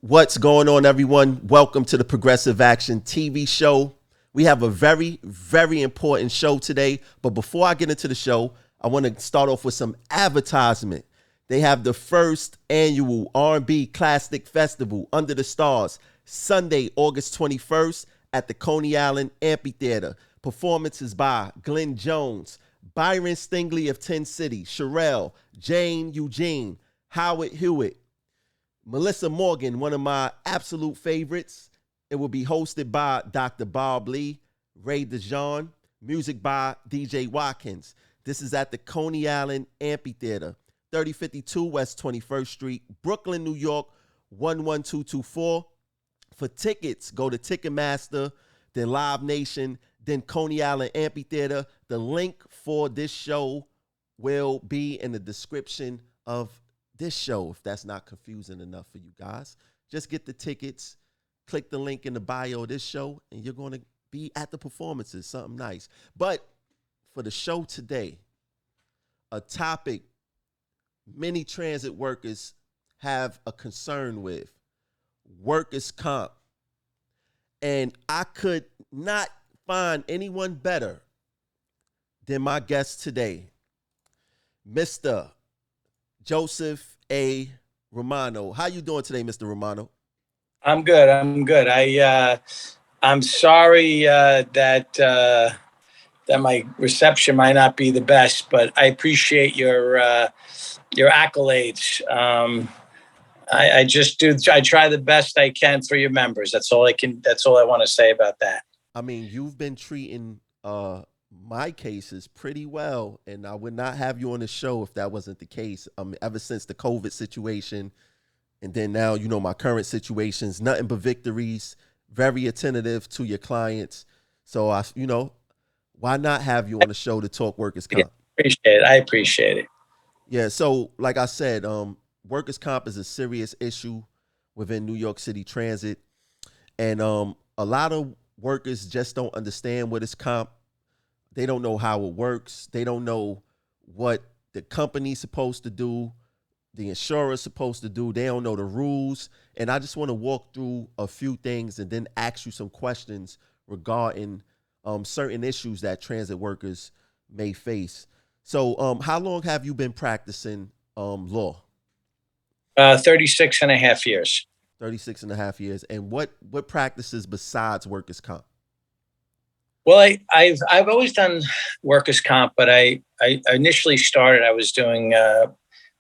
What's going on, everyone? Welcome to the Progressive Action TV show. We have a very, very important show today. But before I get into the show, I want to start off with some advertisement. They have the first annual R&B Classic Festival Under the Stars, Sunday, August 21st at the Coney Island Amphitheater. Performances by Glenn Jones, Byron Stingley of 10 City, Cherrelle, Jane Eugene, Hewett, Mel'sa Morgan, one of my absolute favorites. It will be hosted by Dr. Bob Lee Ray Dejon, music by DJ Watkins. This is at the Coney Island Amphitheater, 3052 West 21st Street, Brooklyn, New York, 11224. For tickets, go to Ticketmaster, then Live Nation, then Coney Island Amphitheater. The link for this show will be in the description of this show, if that's not confusing enough for you guys. Just get the tickets, click the link in the bio of this show, and you're going to be at the performances, something nice. But for the show today, a topic many transit workers have a concern with, workers' comp. And I could not find anyone better than my guest today, Mr. Joseph A. Romano. How you doing today, Mr. Romano? I'm good. I'm sorry that my reception might not be the best, but I appreciate your accolades. I try the best I can for your members. That's all I want to say about that. I mean, you've been treating my cases pretty well, and I would not have you on the show if that wasn't the case. Ever since the COVID situation, and then now, my current situations, nothing but victories, very attentive to your clients. So why not have you on the show to talk workers' comp? I appreciate it. Yeah. So like I said, workers' comp is a serious issue within New York City Transit. And a lot of workers just don't understand what is comp. They don't know how it works. They don't know what the company's supposed to do, the insurer's supposed to do. They don't know the rules. And I just want to walk through a few things and then ask you some questions regarding certain issues that transit workers may face. So how long have you been practicing law? 36 and a half years. 36 and a half years. And what practices besides workers' comp? Well, I've always done workers' comp, but I initially started, I was doing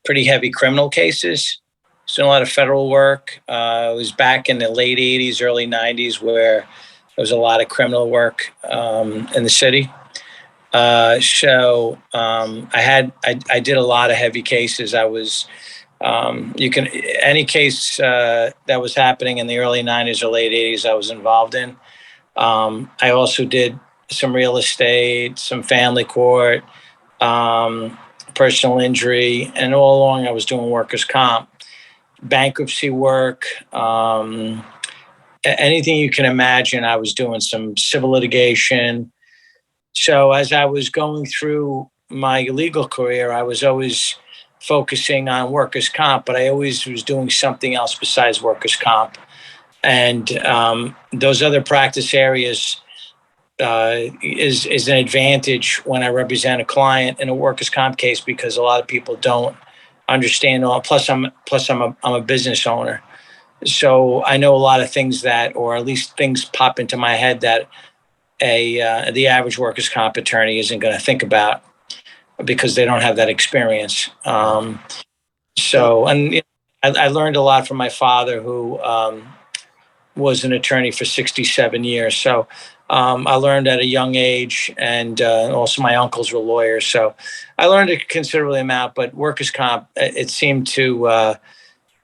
pretty heavy criminal cases. I was doing a lot of federal work. It was back in the late 80s, early 90s, where there was a lot of criminal work in the city. I did a lot of heavy cases. I was, any case that was happening in the early 90s or late 80s, I was involved in. I also did some real estate, some family court, personal injury, and all along I was doing workers' comp, bankruptcy work, anything you can imagine. I was doing some civil litigation. So as I was going through my legal career, I was always focusing on workers' comp, but I always was doing something else besides workers' comp. And those other practice areas is an advantage when I represent a client in a workers' comp case, because a lot of people don't understand all. Plus, I'm a business owner, so I know a lot of things that, or at least things pop into my head that the average workers' comp attorney isn't going to think about because they don't have that experience. I learned a lot from my father, who was an attorney for 67 years. So I learned at a young age, and also my uncles were lawyers. So I learned a considerable amount, but workers' comp, it seemed to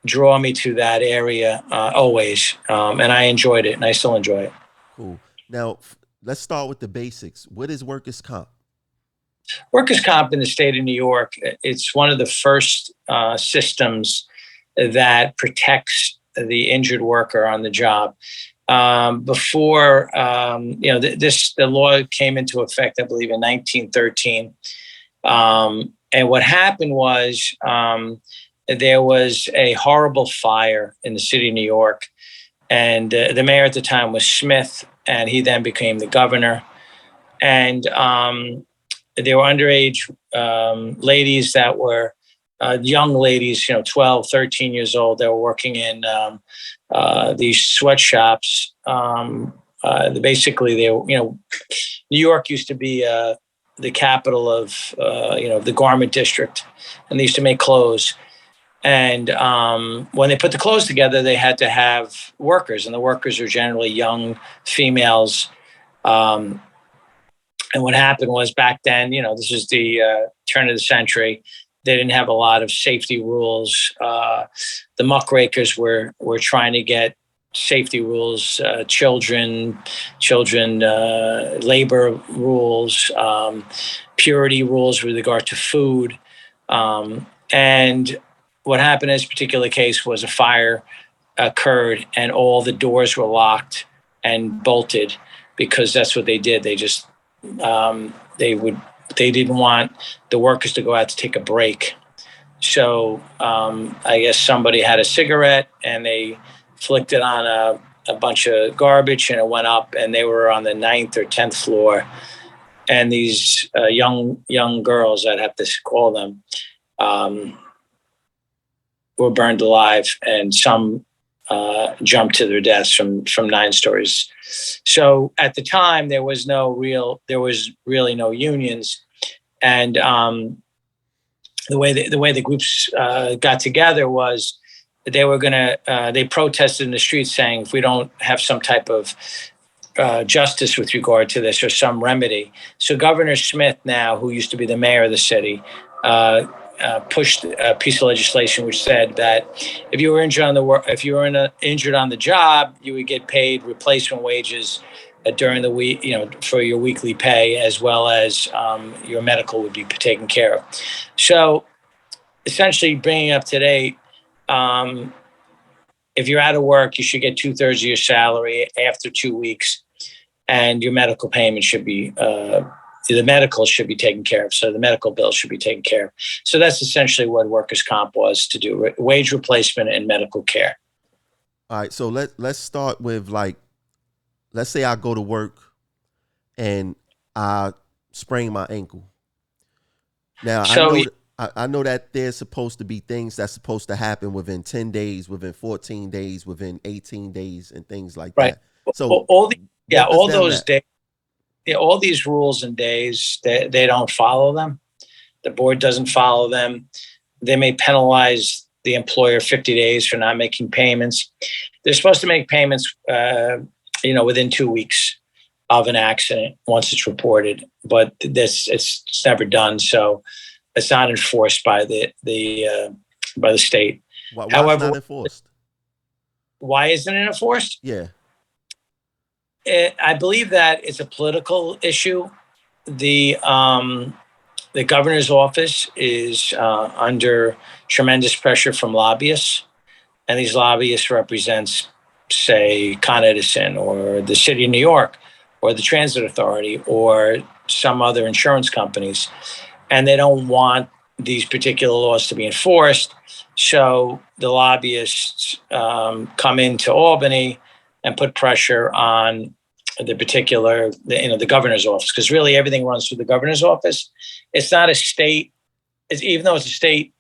draw me to that area always. And I enjoyed it, and I still enjoy it. Cool. Now, let's start with the basics. What is workers' comp? Workers' comp in the state of New York, it's one of the first systems that protects the injured worker on the job. Before, the law came into effect, I believe, in 1913. And what happened was there was a horrible fire in the city of New York, and the mayor at the time was Smith, and he then became the governor. And there were underage ladies that were young ladies, 12, 13 years old. They were working in these sweatshops. Basically, they were, New York used to be the capital of, the garment district, and they used to make clothes. And when they put the clothes together, they had to have workers, and the workers are generally young females. And what happened was back then, this is the turn of the century. They didn't have a lot of safety rules. The muckrakers were trying to get safety rules, children, labor rules, purity rules with regard to food. And what happened in this particular case was a fire occurred, and all the doors were locked and bolted, because that's what they did. They just they didn't want the workers to go out to take a break. So I guess somebody had a cigarette and they flicked it on a bunch of garbage, and it went up, and they were on the 9th or 10th floor. And these young girls, I'd have to call them, were burned alive, and some jumped to their deaths from 9 stories. So at the time, there was really no unions, and the way the groups got together was they protested in the streets, saying, if we don't have some type of justice with regard to this, or some remedy. So Governor Smith, now, who used to be the mayor of the city, pushed a piece of legislation which said that if you were injured injured on the job, you would get paid replacement wages during the week, for your weekly pay, as well as your medical would be taken care of. So, essentially, bringing up to date, if you're out of work, you should get 2/3 of your salary after 2 weeks, and your medical payment should be. The medical should be taken care of. So the medical bill should be taken care of. So that's essentially what workers' comp was to do: wage replacement and medical care. All right. So let's start with, let's say I go to work and I sprain my ankle. Now, I know that there's supposed to be things that's supposed to happen within 10 days, within 14 days, within 18 days, and things like that. So all those days. Yeah, all these rules and days, they don't follow them. The board doesn't follow them. They may penalize the employer 50 days for not making payments. They're supposed to make payments, within 2 weeks of an accident once it's reported, but it's never done. So it's not enforced by the state. Why However, is it not enforced? Why isn't it enforced? Yeah. I believe that it's a political issue. The governor's office is under tremendous pressure from lobbyists, and these lobbyists represents, say, Con Edison, or the city of New York, or the Transit Authority, or some other insurance companies, and they don't want these particular laws to be enforced. So the lobbyists come into Albany and put pressure on the governor's office, because really everything runs through the governor's office. It's not a state, even though it's a state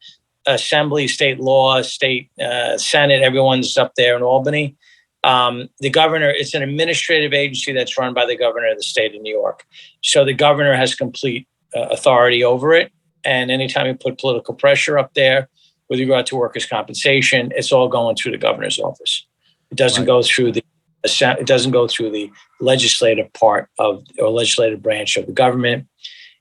assembly, state law, state Senate, everyone's up there in Albany. The governor, it's an administrative agency that's run by the governor of the state of New York. So the governor has complete authority over it. And anytime you put political pressure up there with regard to workers' compensation, it's all going through the governor's office. It doesn't go through the legislative part or legislative branch of the government.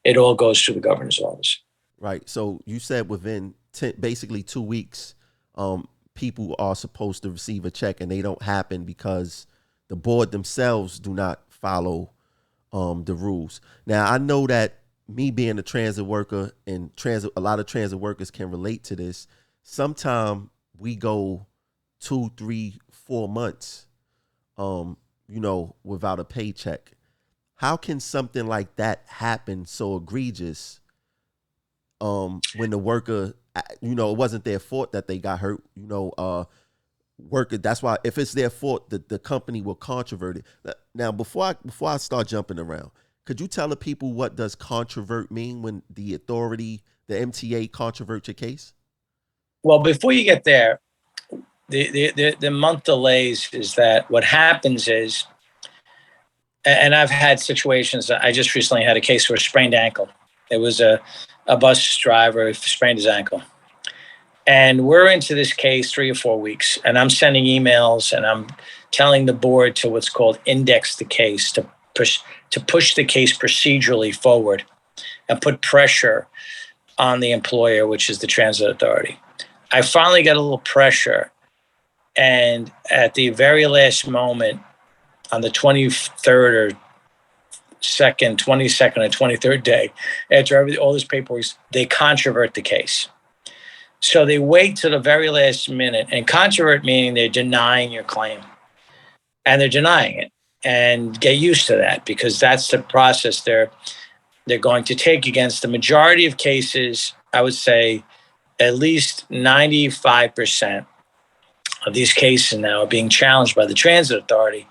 It all goes through the governor's office. Right. So you said within basically 2 weeks, people are supposed to receive a check, and they don't happen because the board themselves do not follow the rules. Now, I know that me being a transit worker, and a lot of transit workers can relate to this. Sometimes we go 2, 3, 4 months without a paycheck. How can something like that happen so egregious when the worker, it wasn't their fault that they got hurt, worker. That's why if it's their fault, the company will controvert it. Now, before I start jumping around, could you tell the people what does controvert mean when the authority, the MTA, controverts your case? Well, before you get there, the month delays is that what happens is, and I've had situations. I just recently had a case where a sprained ankle. It was a bus driver who sprained his ankle. And we're into this case 3 or 4 weeks, and I'm sending emails and I'm telling the board to what's called index the case, to push the case procedurally forward and put pressure on the employer, which is the transit authority. I finally got a little pressure, and at the very last moment, on the 23rd or 22nd or 23rd day, after all this paperwork, they controvert the case. So they wait to the very last minute, and controvert meaning they're denying your claim, and they're denying it. And get used to that, because that's the process they're going to take against the majority of cases. I would say at least 95% of these cases now are being challenged by the transit authority,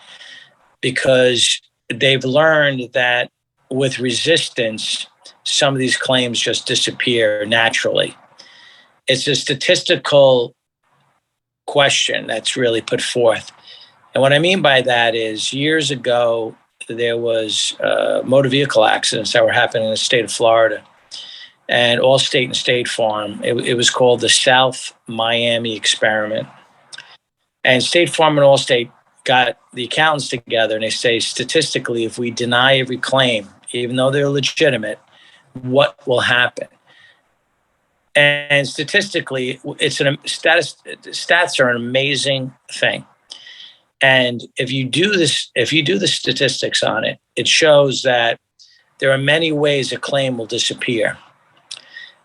because they've learned that with resistance, some of these claims just disappear naturally. It's a statistical question that's really put forth. And what I mean by that is, years ago, there was motor vehicle accidents that were happening in the state of Florida, and Allstate and State Farm. It was called the South Miami Experiment. And State Farm and Allstate got the accountants together, and they say, statistically, if we deny every claim, even though they're legitimate, what will happen? And statistically, stats are an amazing thing. And if you do the statistics on it, it shows that there are many ways a claim will disappear.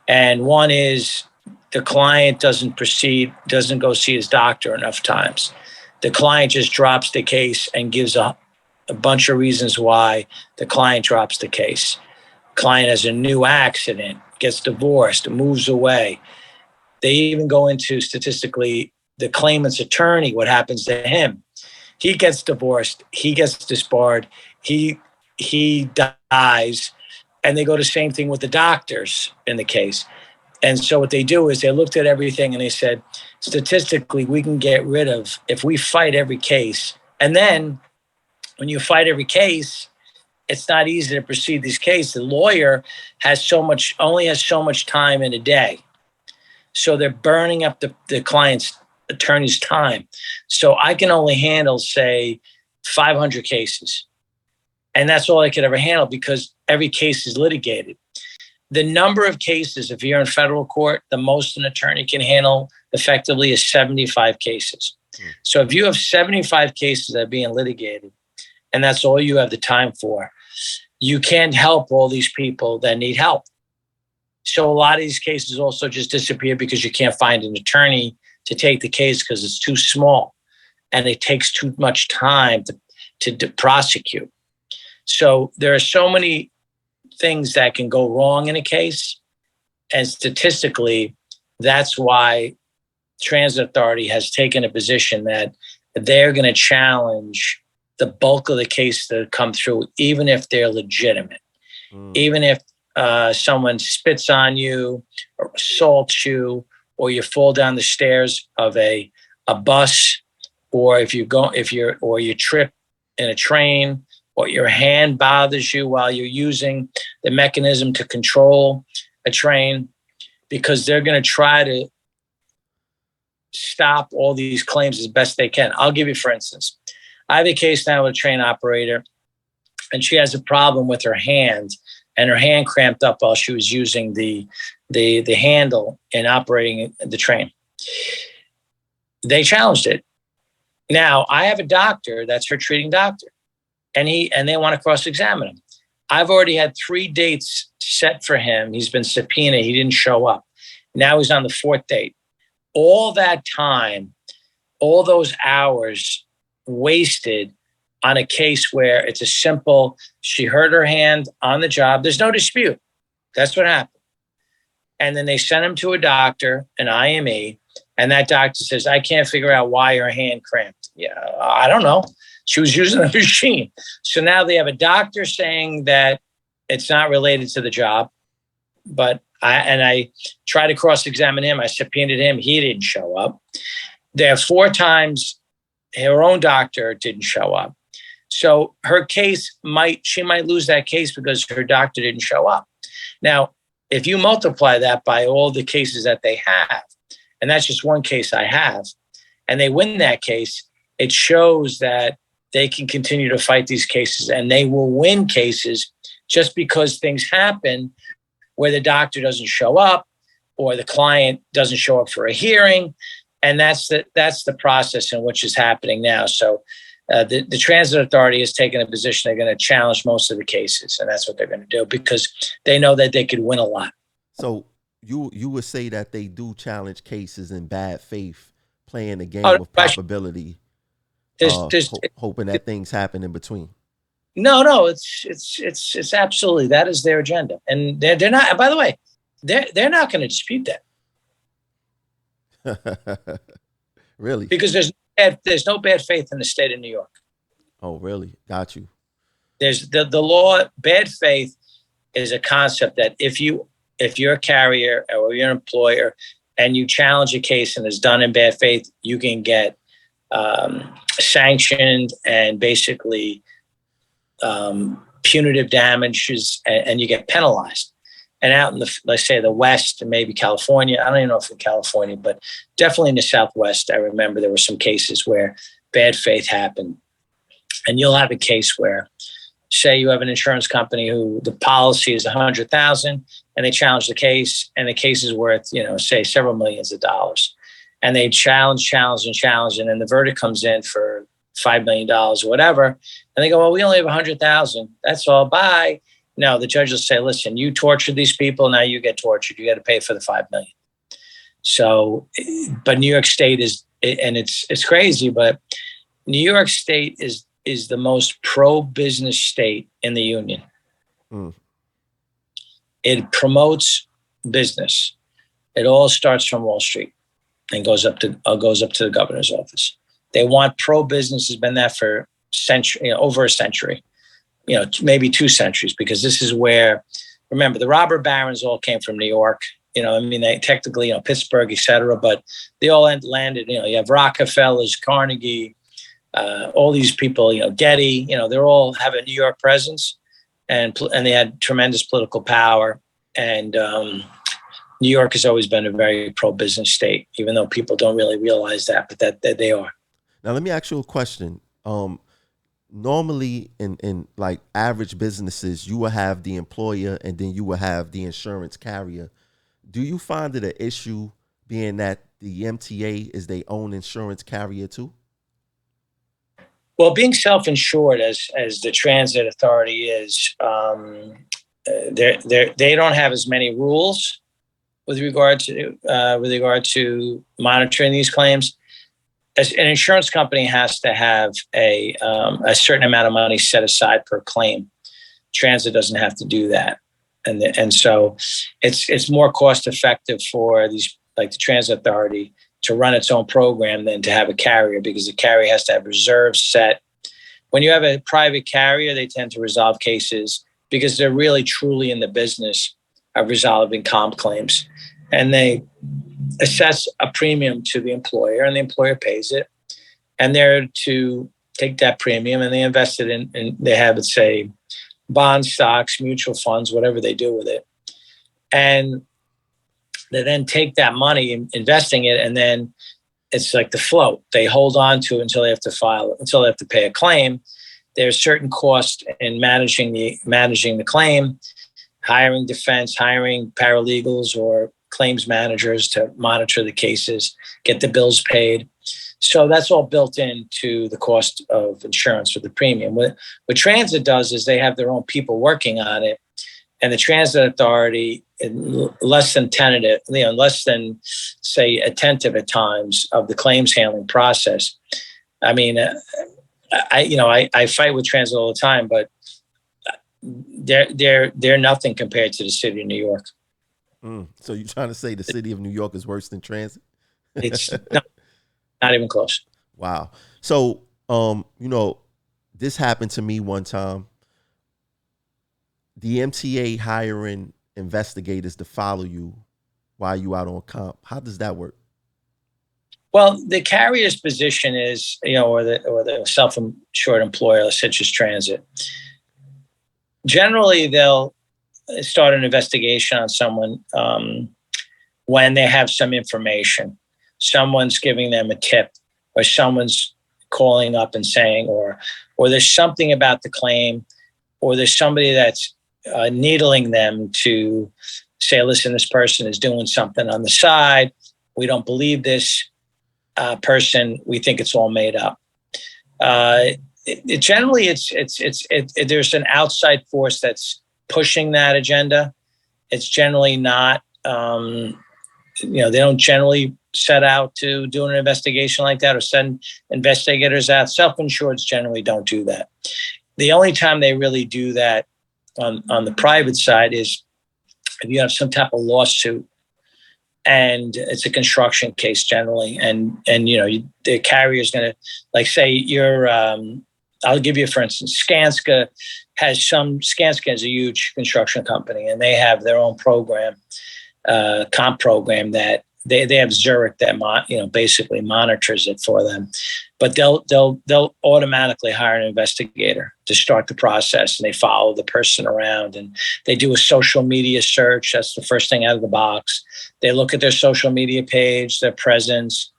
And one is the client doesn't go see his doctor enough times. The client just drops the case and gives a bunch of reasons why the client drops the case. Client has a new accident, gets divorced, moves away. They even go into, statistically, the claimant's attorney, what happens to him. He gets divorced, he gets disbarred, he dies, and they go the same thing with the doctors in the case. And so what they do is they looked at everything and they said, statistically, we can get rid of, if we fight every case. And then when you fight every case, it's not easy to proceed these cases. The lawyer only has so much time in a day. So they're burning up the client's attorney's time. So I can only handle, say, 500 cases. And that's all I could ever handle, because every case is litigated. The number of cases, if you're in federal court, the most an attorney can handle effectively is 75 cases. So if you have 75 cases that are being litigated, and that's all you have the time for, you can't help all these people that need help. So a lot of these cases also just disappear because you can't find an attorney to take the case because it's too small and it takes too much time to prosecute. So there are so many things that can go wrong in a case. And statistically, that's why Transit Authority has taken a position that they're going to challenge the bulk of the case that come through, even if they're legitimate. Even if someone spits on you or assaults you, or you fall down the stairs of a bus, or if you trip in a train, or your hand bothers you while you're using the mechanism to control a train, because they're going to try to stop all these claims as best they can. I'll give you, for instance, I have a case now with a train operator, and she has a problem with her hand, and her hand cramped up while she was using the handle in operating the train. They challenged it. Now, I have a doctor that's her treating doctor, and they want to cross-examine him. I've already had 3 dates set for him. He's been subpoenaed. He didn't show up. Now he's on the 4th date. All that time, all those hours wasted on a case where it's a simple, she hurt her hand on the job. There's no dispute. That's what happened. And then they send him to a doctor, an IME, and that doctor says, I can't figure out why her hand cramped. Yeah, I don't know. She was using a machine. So now they have a doctor saying that it's not related to the job. But I tried to cross-examine him. I subpoenaed him. He didn't show up. There are 4 times her own doctor didn't show up. So her case she might lose that case because her doctor didn't show up. Now, if you multiply that by all the cases that they have, and that's just one case I have, and they win that case, it shows that they can continue to fight these cases, and they will win cases just because things happen where the doctor doesn't show up or the client doesn't show up for a hearing. And that's the process in which is happening now. So the Transit Authority has taken a position they're going to challenge most of the cases, and that's what they're going to do because they know that they could win a lot. So you would say that they do challenge cases in bad faith, playing the game of probability, hoping that things happen in between. No, it's absolutely, that is their agenda, and they're not. By the way, they're not going to dispute that. Really? Because there's no bad faith in the state of New York. Oh, really? Got you. There's the law. Bad faith is a concept that if you're a carrier or you're an employer and you challenge a case and it's done in bad faith, you can get sanctioned and basically punitive damages, and you get penalized. And out in let's say the West and maybe California, I don't even know if in California, but definitely in the Southwest, I remember there were some cases where bad faith happened. And you'll have a case where, say you have an insurance company who the policy is $100,000 and they challenge the case, and the case is worth, say several millions of dollars. And they challenge, and then the verdict comes in for $5 million or whatever. And they go, well, we only have 100,000. That's all. Bye. No, the judge will say, listen, you tortured these people. Now you get tortured. You got to pay for the 5 million. So, but New York State is, and it's crazy, but New York State is the most pro-business state in the union. Mm. It promotes business. It all starts from Wall Street and goes up to the governor's office. They want pro-business. Has been that for over a century, maybe 2 centuries, because this is where, remember, the robber barons all came from New York. They technically, Pittsburgh, et cetera, but they all landed, you have Rockefellers, Carnegie, all these people, Getty, they're all have a New York presence, and they had tremendous political power. And New York has always been a very pro-business state, even though people don't really realize that, but that they are. Now, let me ask you a question. Normally in like average businesses, you will have the employer and then you will have the insurance carrier. Do you find it an issue being that the MTA is their own insurance carrier too? Well, being self-insured as the Transit Authority is, they don't have as many rules with regard to monitoring these claims. As an insurance company has to have a certain amount of money set aside per claim. Transit doesn't have to do that, and so it's more cost effective for these, like the Transit Authority, to run its own program than to have a carrier, because the carrier has to have reserves set. When you have a private carrier, they tend to resolve cases because they're really truly in the business of resolving comp claims, and they assess a premium to the employer, and the employer pays it, and they're to take that premium and they invest it in they have it, say, bond stocks, mutual funds, whatever they do with it. And they then take that money, investing it, and then it's like the float. They hold on to it until they have to pay a claim. There's certain costs in managing the claim, hiring defense, hiring paralegals or claims managers to monitor the cases, get the bills paid. So that's all built into the cost of insurance for the premium. What Transit does is they have their own people working on it, and the Transit Authority, less than say attentive at times of the claims handling process. I mean, I fight with Transit all the time, but they're nothing compared to the city of New York. So you're trying to say the city of New York is worse than transit? It's not even close. Wow. So, this happened to me one time. The MTA hiring investigators to follow you while you out on comp. How does that work? Well, the carrier's position is, or the self-insured employer, such as transit. Generally, they'll start an investigation on someone when they have some information. Someone's giving them a tip, or someone's calling up and saying, or there's something about the claim, or there's somebody that's needling them to say, listen, this person is doing something on the side. We don't believe this person. We think it's all made up. Generally, there's an outside force that's pushing that agenda. It's generally not, they don't generally set out to do an investigation like that or send investigators out. Self-insureds generally don't do that. The only time they really do that on the private side is if you have some type of lawsuit and it's a construction case generally, and the carrier is going to, like, say you're, I'll give you, for instance, Skanska is a huge construction company, and they have their own program, comp program that they have Zurich that basically monitors it for them, but they'll automatically hire an investigator to start the process, and they follow the person around, and they do a social media search. That's the first thing out of the box. They look at their social media page, their presence,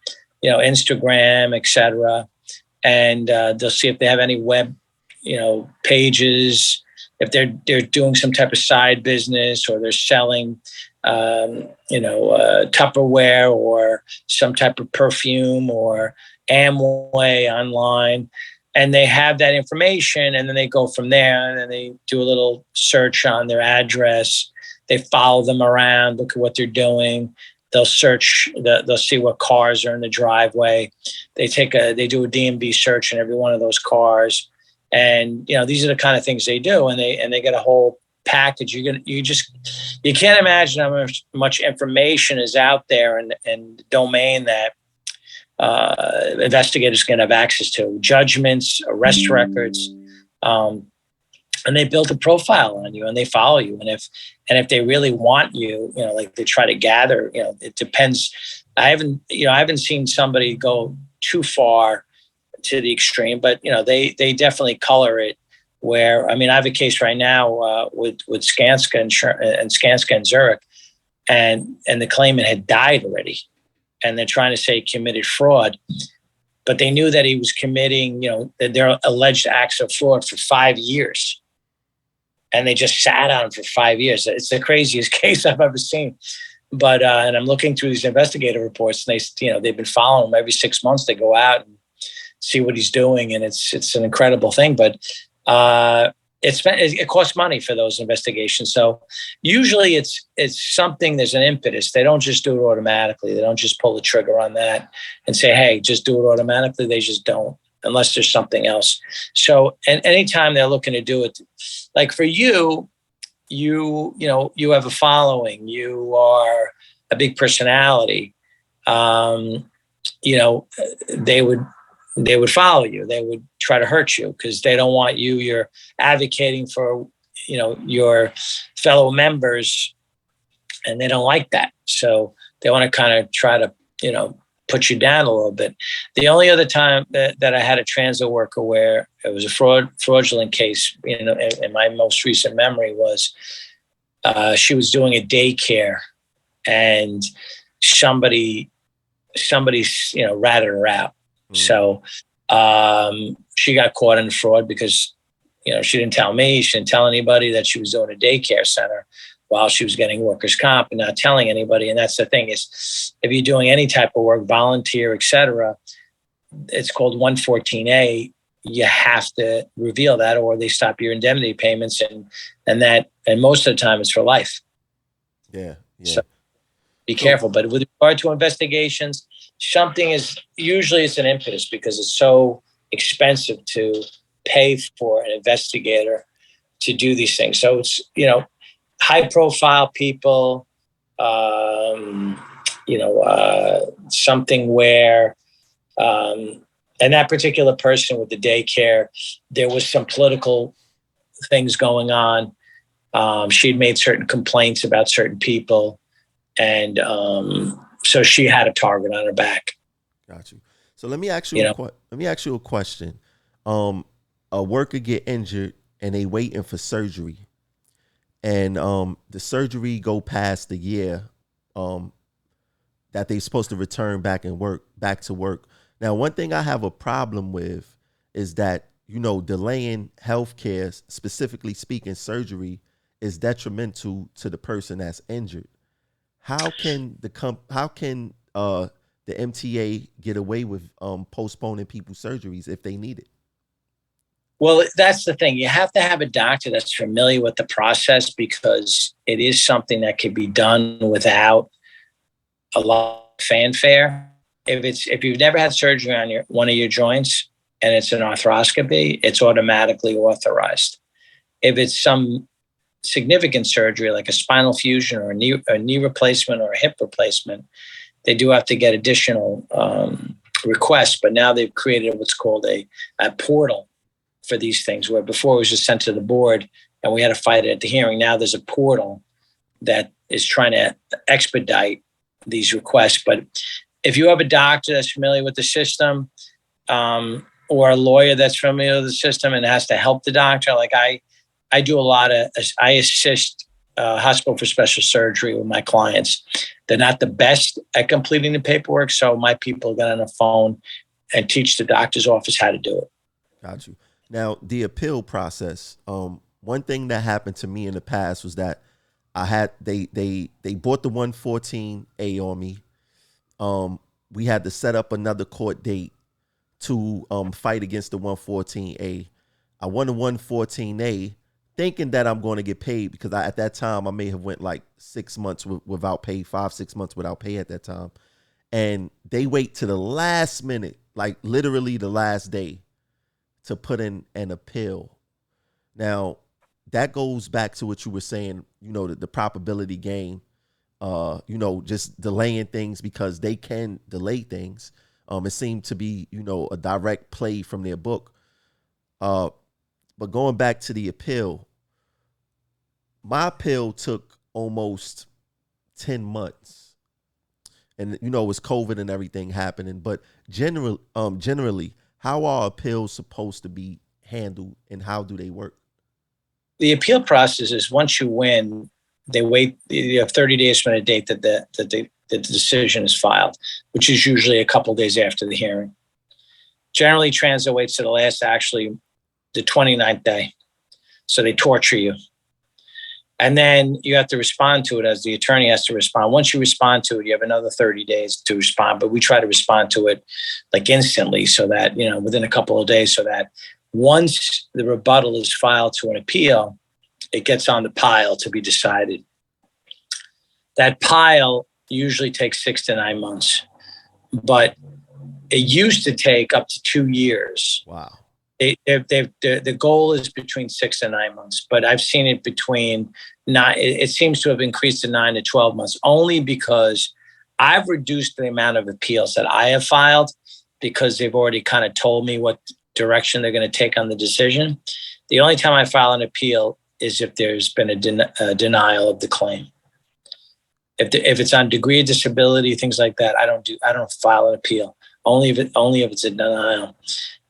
Instagram, etc., and they'll see if they have any web, pages, if they're doing some type of side business, or they're selling Tupperware or some type of perfume or Amway online, and they have that information, and then they go from there, and then they do a little search on their address. They follow them around, look at what they're doing. They'll search, they'll see what cars are in the driveway. They do a DMV search in every one of those cars. And, these are the kind of things they do. And they get a whole package. You can't imagine how much information is out there and the domain that investigators can have access to: judgments, arrest records, and they build a profile on you, and they follow you. And if they really want you, like, they try to gather. It depends. I haven't seen somebody go too far to the extreme, but they definitely color it. Where, I have a case right now with Skanska and Skanska and Zurich, and the claimant had died already, and they're trying to say he committed fraud, but they knew that he was committing, their alleged acts of fraud for 5 years, and they just sat on him for 5 years. It's the craziest case I've ever seen. But and I'm looking through these investigative reports, and they've been following him every 6 months. They go out and see what he's doing, and it's an incredible thing. But it costs money for those investigations. So usually it's something, there's an impetus. They don't just do it automatically. They don't just pull the trigger on that and say, hey, just do it automatically. They just don't, unless there's something else. So, and anytime they're looking to do it, like for you have a following, you are a big personality. They would follow you. They would try to hurt you because they don't want you. You're advocating for, your fellow members, and they don't like that. So they want to kind of try to, put you down a little bit. The only other time that I had a transit worker where it was a fraudulent case, in my most recent memory, was she was doing a daycare, and somebody ratted her out. So she got caught in fraud because, she didn't tell me, she didn't tell anybody that she was doing a daycare center while she was getting workers' comp and not telling anybody. And that's the thing, is if you're doing any type of work, volunteer, etc., it's called 114A. You have to reveal that, or they stop your indemnity payments, and most of the time it's for life. Yeah. So be careful. But with regard to investigations, something is usually it's an impetus because it's so expensive to pay for an investigator to do these things. So it's, high profile people, something where, and that particular person with the daycare, there was some political things going on. She'd made certain complaints about certain people, and so she had a target on her back. Got you. So let me ask you a question. A worker get injured and they waiting for surgery, and the surgery go past the year that they supposed to return back to work. Now, one thing I have a problem with is that, delaying healthcare, specifically speaking surgery, is detrimental to the person that's injured. How can the MTA get away with postponing people's surgeries if they need it? Well, that's the thing. You have to have a doctor that's familiar with the process, because it is something that can be done without a lot of fanfare. If you've never had surgery on one of your joints and it's an arthroscopy, it's automatically authorized. If it's some significant surgery like a spinal fusion or a knee replacement or a hip replacement, they do have to get additional requests. But now they've created what's called a portal for these things, where before it was just sent to the board and we had to fight it at the hearing. Now there's a portal that is trying to expedite these requests. But if you have a doctor that's familiar with the system, or a lawyer that's familiar with the system and has to help the doctor, like I do I assist hospital for special surgery with my clients. They're not the best at completing the paperwork, so my people get on the phone and teach the doctor's office how to do it. Got you. Now, the appeal process. One thing that happened to me in the past was that they bought the 114A on me. We had to set up another court date to fight against the 114A. I won the 114A, thinking that I'm going to get paid, because at that time I may have went like 6 months without pay, 5-6 months without pay at that time. And they wait to the last minute, like literally the last day, to put in an appeal. Now, that goes back to what you were saying, the probability game, just delaying things because they can delay things. It seemed to be, a direct play from their book. But going back to the appeal, my appeal took almost 10 months. And, it was COVID and everything happening. But generally, how are appeals supposed to be handled and how do they work? The appeal process is, once you win, they wait. You have 30 days from the date that the decision is filed, which is usually a couple of days after the hearing. Generally, transit waits to the 29th day. So they torture you. And then you have to respond to it, as the attorney has to respond. Once you respond to it, you have another 30 days to respond. But we try to respond to it like instantly, so that, within a couple of days, so that once the rebuttal is filed to an appeal, it gets on the pile to be decided. That pile usually takes 6 to 9 months, but it used to take up to 2 years. Wow. The goal is between 6 and 9 months, but I've seen it between 9. It seems to have increased to 9 to 12 months, only because I've reduced the amount of appeals that I have filed, because they've already kind of told me what direction they're going to take on the decision. The only time I file an appeal is if there's been a denial of the claim. If it's on degree of disability, things like that, I don't file an appeal. Only if it's a denial.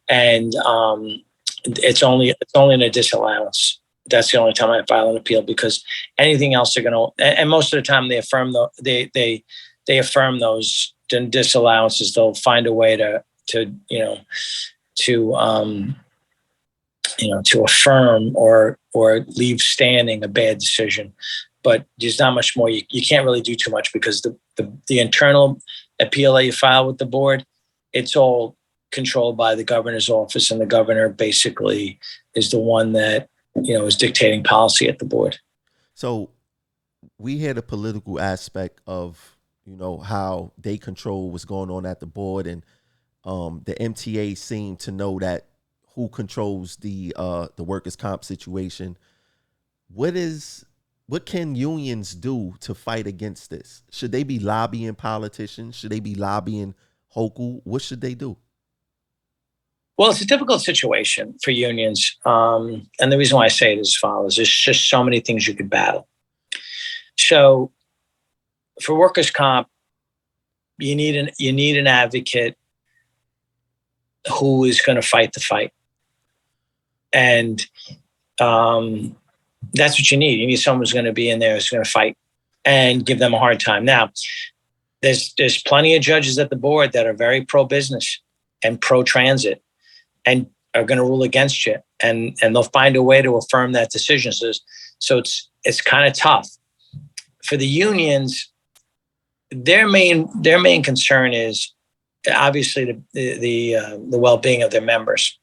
And it's only in a disallowance. That's the only time I file an appeal, because anything else they're going to, and most of the time they affirm they affirm those disallowances. They'll find a way to affirm or leave standing a bad decision. But there's not much more. You can't really do too much, because the internal appeal that you file with the board, it's all controlled by the governor's office, and the governor basically is the one that is dictating policy at the board. So we had a political aspect of how they control what's going on at the board, and the MTA seemed to know that who controls the workers' comp situation. What is what can unions do to fight against this? Should they be lobbying politicians? Should they be lobbying Hochul? What should they do? Well, it's a difficult situation for unions. And the reason why I say it is as follows. There's just so many things you could battle. So for workers' comp, you need an advocate who is going to fight the fight. And that's what you need. You need someone who's going to be in there, who's going to fight and give them a hard time. Now, there's plenty of judges at the board that are very pro-business and pro-transit and are going to rule against you. And they'll find a way to affirm that decision. So it's kind of tough. For the unions, their main concern is obviously the well-being of their members.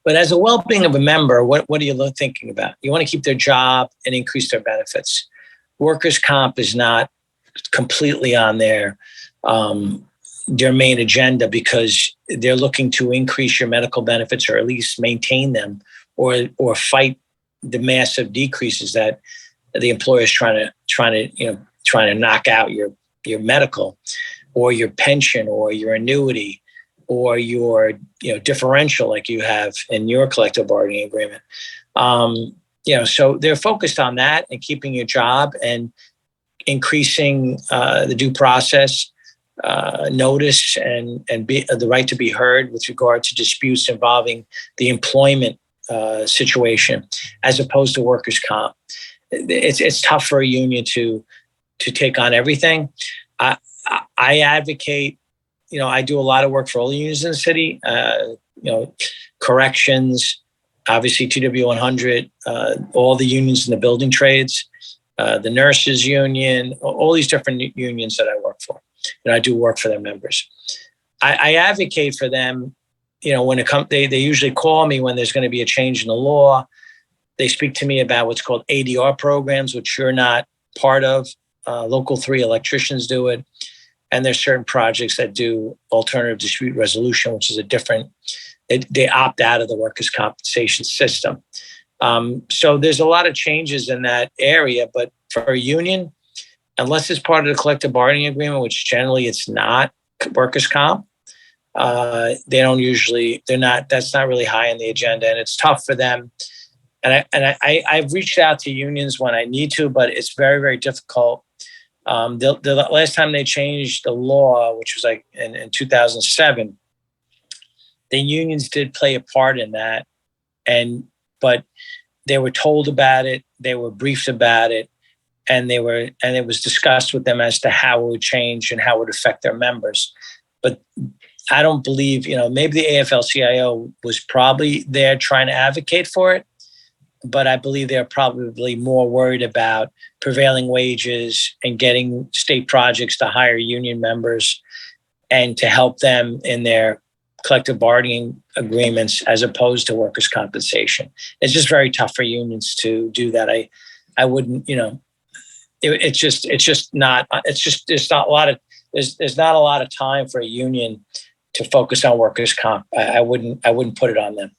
But as a well-being of a member, what are you thinking about? You want to keep their job and increase their benefits. Workers' comp is not completely on their main agenda because they're looking to increase your medical benefits or at least maintain them or fight the massive decreases that the employer is trying to knock out your medical or your pension or your annuity or your differential like you have in your collective bargaining agreement. So they're focused on that and keeping your job and increasing the due process notice and the right to be heard with regard to disputes involving the employment situation as opposed to workers' comp. It's tough for a union to take on everything. I advocate, I do a lot of work for all the unions in the city, corrections, obviously TW100, all the unions in the building trades, the nurses union, all these different unions that I work for. I do work for their members. I advocate for them, when it comes, they usually call me when there's going to be a change in the law. They speak to me about what's called ADR programs, which you're not part of. Local 3 electricians do it. And there's certain projects that do alternative dispute resolution, which is a different, they opt out of the workers' compensation system. So there's a lot of changes in that area, but for a union, unless it's part of the collective bargaining agreement, which generally it's not workers' comp, that's not really high on the agenda, and it's tough for them. And I've reached out to unions when I need to, but it's very, very difficult. The last time they changed the law, which was like in 2007, the unions did play a part in that, but they were told about it, they were briefed about it, and it was discussed with them as to how it would change and how it would affect their members. But I don't believe, maybe the AFL-CIO was probably there trying to advocate for it, but I believe they're probably more worried about prevailing wages and getting state projects to hire union members and to help them in their collective bargaining agreements as opposed to workers' compensation. It's just very tough for unions to do that. I wouldn't, there's not a lot of time for a union to focus on workers' comp. I wouldn't put it on them.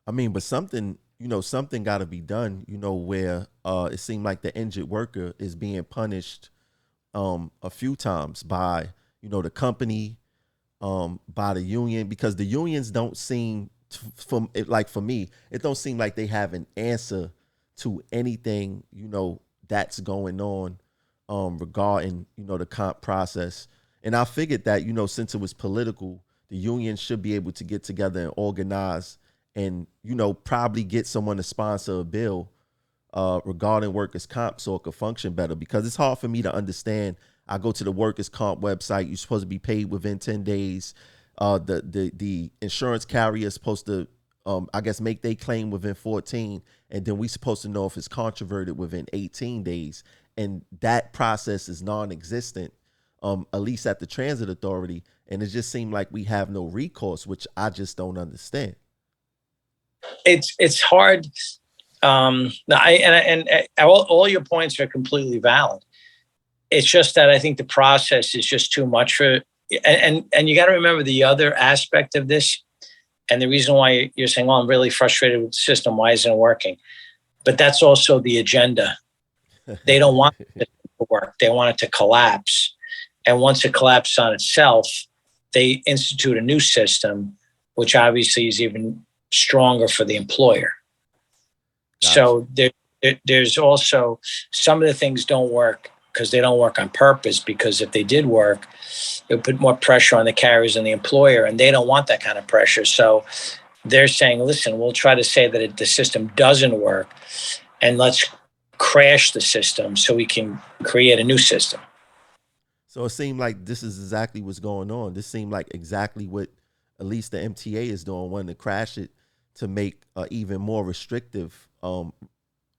I mean, but something got to be done, where it seemed like the injured worker is being punished a few times by, the company, by the union, because the unions don't seem, for me, it don't seem like they have an answer to anything, that's going on regarding, the comp process. And I figured that, since it was political, the union should be able to get together and organize and, probably get someone to sponsor a bill regarding workers' comp so it could function better, because it's hard for me to understand. I go to the workers' comp website. You're supposed to be paid within 10 days. The insurance carrier is supposed to, make their claim within 14. And then we're supposed to know if it's controverted within 18 days. And that process is non-existent, at least at the Transit Authority. And it just seemed like we have no recourse, which I just don't understand. It's hard. All your points are completely valid. It's just that I think the process is just too much for, and you got to remember the other aspect of this, and the reason why you're saying, "Oh, I'm really frustrated with the system. Why isn't it working?" but that's also the agenda. They don't want it to work. They want it to collapse. And once it collapses on itself, they institute a new system, which obviously is even stronger for the employer. Gotcha. So there's also some of the things don't work because they don't work on purpose, because if they did work, it would put more pressure on the carriers and the employer, and they don't want that kind of pressure. So they're saying, listen, we'll try to say that the system doesn't work, and let's crash the system so we can create a new system. So it seemed like this is exactly what's going on. This seemed like exactly what at least the MTA is doing, wanting to crash it to make an even more restrictive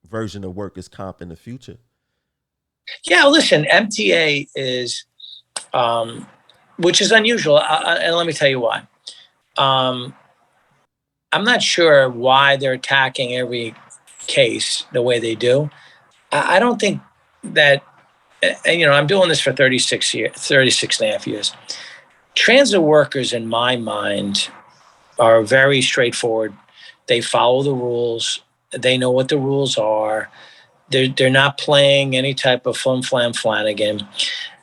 version of workers' comp in the future. Yeah, listen, MTA is, which is unusual, and let me tell you why. I'm not sure why they're attacking every case the way they do. I don't think that, and, I'm doing this for 36 and a half years. Transit workers, in my mind, are very straightforward. They follow the rules. They know what the rules are. They're not playing any type of flim-flam Flanagan.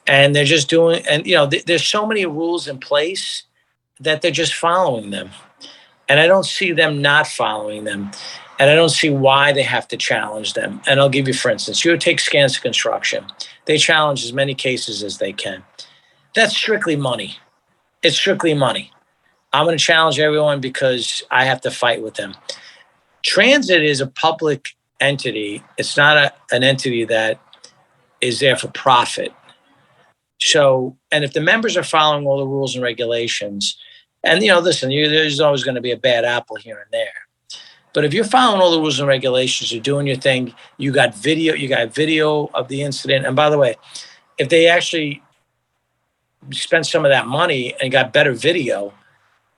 And they're just doing, and, there's so many rules in place that they're just following them. And I don't see them not following them. And I don't see why they have to challenge them. And I'll give you, for instance, you take Skanska Construction. They challenge as many cases as they can. That's strictly money. It's strictly money. I'm going to challenge everyone because I have to fight with them. Transit is a public entity. It's not an entity that is there for profit. So, and if the members are following all the rules and regulations, and, listen, there's always going to be a bad apple here and there. But if you're following all the rules and regulations, you're doing your thing, you got video of the incident. And by the way, if they actually spent some of that money and got better video,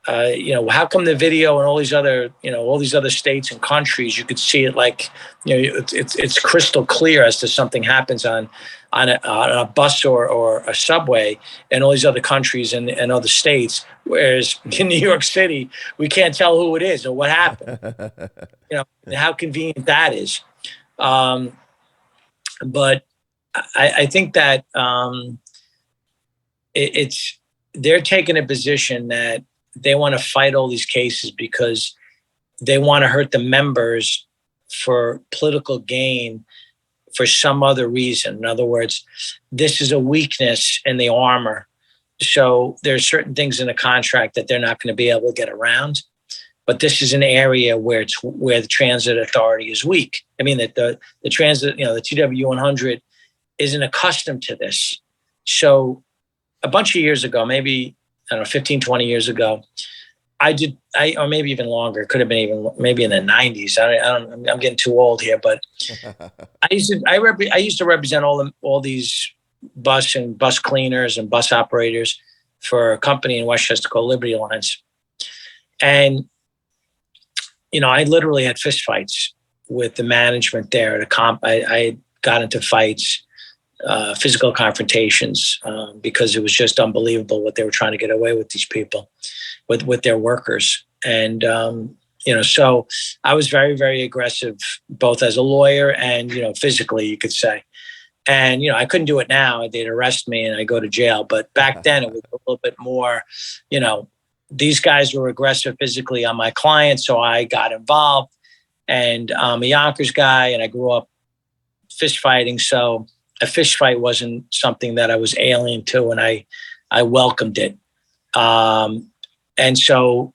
how come the video in all these other states and countries, you could see it like, it's crystal clear as to something happens on a bus or a subway in all these other countries and other states, whereas in New York City, we can't tell who it is or what happened. How convenient that is. But I think that they're taking a position that they want to fight all these cases because they want to hurt the members for political gain for some other reason. In other words, this is a weakness in the armor. So there are certain things in the contract that they're not going to be able to get around. But this is an area where the transit authority is weak. I mean, that the transit, the TW100 isn't accustomed to this. So a bunch of years ago, maybe, I don't know, 15, 20 years ago, or maybe even longer, it could have been even maybe in the 90s. I'm getting too old here, but I used to represent all these bus cleaners and bus operators for a company in Westchester called Liberty Lines. And, I literally had fist fights with the management there at a comp. I got into fights, physical confrontations, because it was just unbelievable what they were trying to get away with these people, with their workers. And, so I was very, very aggressive, both as a lawyer and, physically, you could say. And, I couldn't do it now. They'd arrest me and I'd go to jail. But back then it was a little bit more, these guys were aggressive physically on my clients. So I got involved, and I'm a Yonkers guy and I grew up fist fighting. So a fist fight wasn't something that I was alien to, and I welcomed it. And so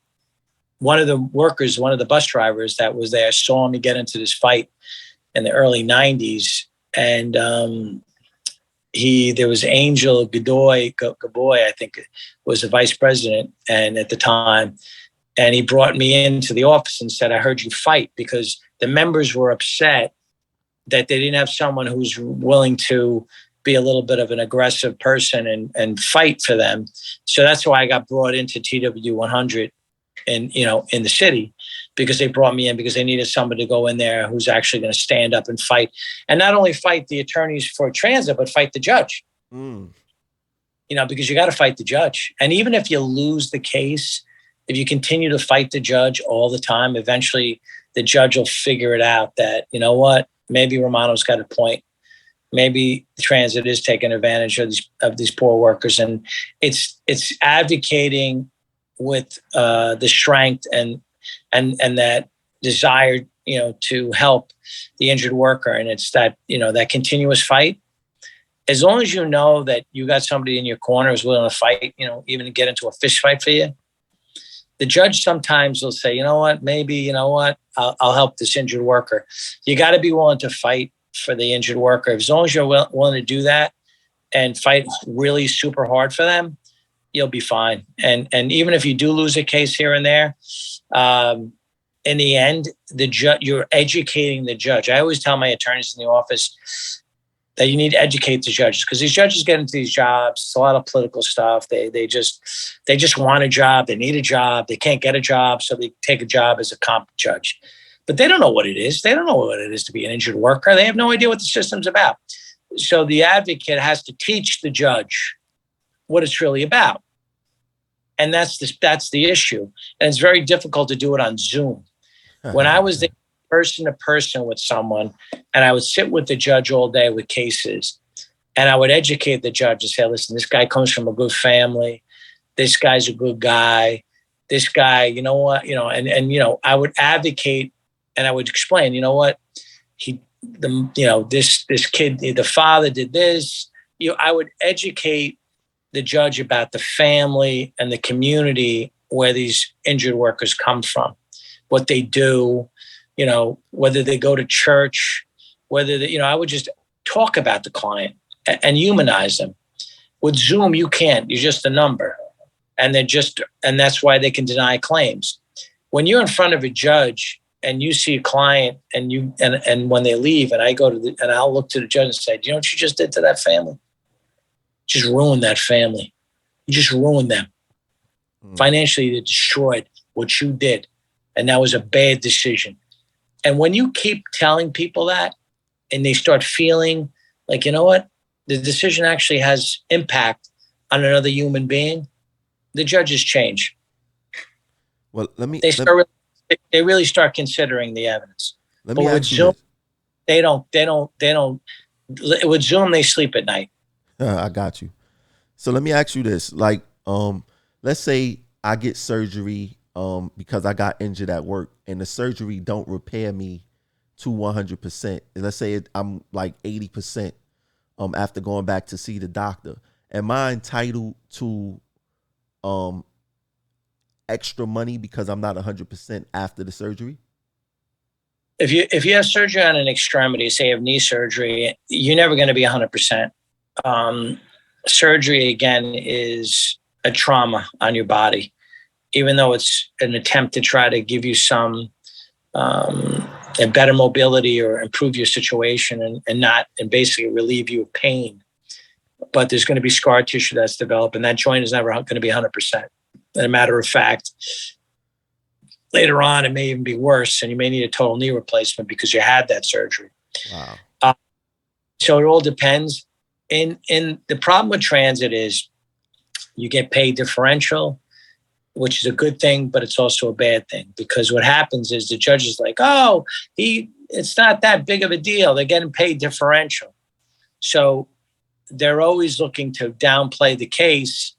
one of the bus drivers that was there saw me get into this fight in the early 90s. And there was 𝐏𝐿 I think was the vice president and at the time. And he brought me into the office and said, I heard you fight, because the members were upset that they didn't have someone who's willing to be a little bit of an aggressive person and fight for them. So that's why I got brought into TW100 in the city, because they brought me in because they needed somebody to go in there who's actually going to stand up and fight, and not only fight the attorneys for transit, but fight the judge. Because you got to fight the judge. And even if you lose the case, if you continue to fight the judge all the time, eventually the judge will figure it out that, you know what, maybe Romano's got a point. Maybe transit is taking advantage of these poor workers. And it's advocating with the strength and that desire, to help the injured worker. And it's that, that continuous fight. As long as you know that you got somebody in your corner who's willing to fight, even to get into a fist fight for you, the judge sometimes will say, I'll help this injured worker. You got to be willing to fight for the injured worker. As long as you're willing to do that and fight really super hard for them, you'll be fine. And even if you do lose a case here and there, in the end, you're educating the judge. I always tell my attorneys in the office that you need to educate the judges, because these judges get into these jobs. It's a lot of political stuff. They just want a job. They need a job. They can't get a job, so they take a job as a comp judge. But they don't know what it is. They don't know what it is to be an injured worker. They have no idea what the system's about. So the advocate has to teach the judge what it's really about. And that's the issue. And it's very difficult to do it on Zoom. When I was there person to person with someone, and I would sit with the judge all day with cases, and I would educate the judge and say, listen, this guy comes from a good family. This guy's a good guy. This guy, you know what, I would advocate and I would explain, this kid, the father did this. I would educate the judge about the family and the community where these injured workers come from, what they do, whether they go to church, whether I would just talk about the client and humanize them. With Zoom, you can't. You're just a number, and that's why they can deny claims. When you're in front of a judge and you see a client, and when they leave, and I'll look to the judge and say, do you know what you just did to that family? Just ruined that family. You just ruined them. Financially, they destroyed what you did. And that was a bad decision. And when you keep telling people that, and they start feeling like, you know what, the decision actually has impact on another human being, the judges change. Well, they really start considering the evidence. Let me ask you this. They don't. With Zoom, they sleep at night. I got you. So let me ask you this. Like, let's say I get surgery because I got injured at work, and the surgery don't repair me to 100%. And let's say I'm like 80% after going back to see the doctor. Am I entitled to extra money because I'm not 100% after the surgery? If you have surgery on an extremity, say you have knee surgery, you're never going to be 100%. Surgery, again, is a trauma on your body, even though it's an attempt to try to give you some a better mobility or improve your situation and basically relieve you of pain. But there's going to be scar tissue that's developed, and that joint is never going to be 100%. And a matter of fact, later on, it may even be worse, and you may need a total knee replacement because you had that surgery. Wow. So it all depends. And the problem with transit is you get paid differential, which is a good thing, but it's also a bad thing, because what happens is the judge is like, oh, it's not that big of a deal. They're getting paid differential. So they're always looking to downplay the case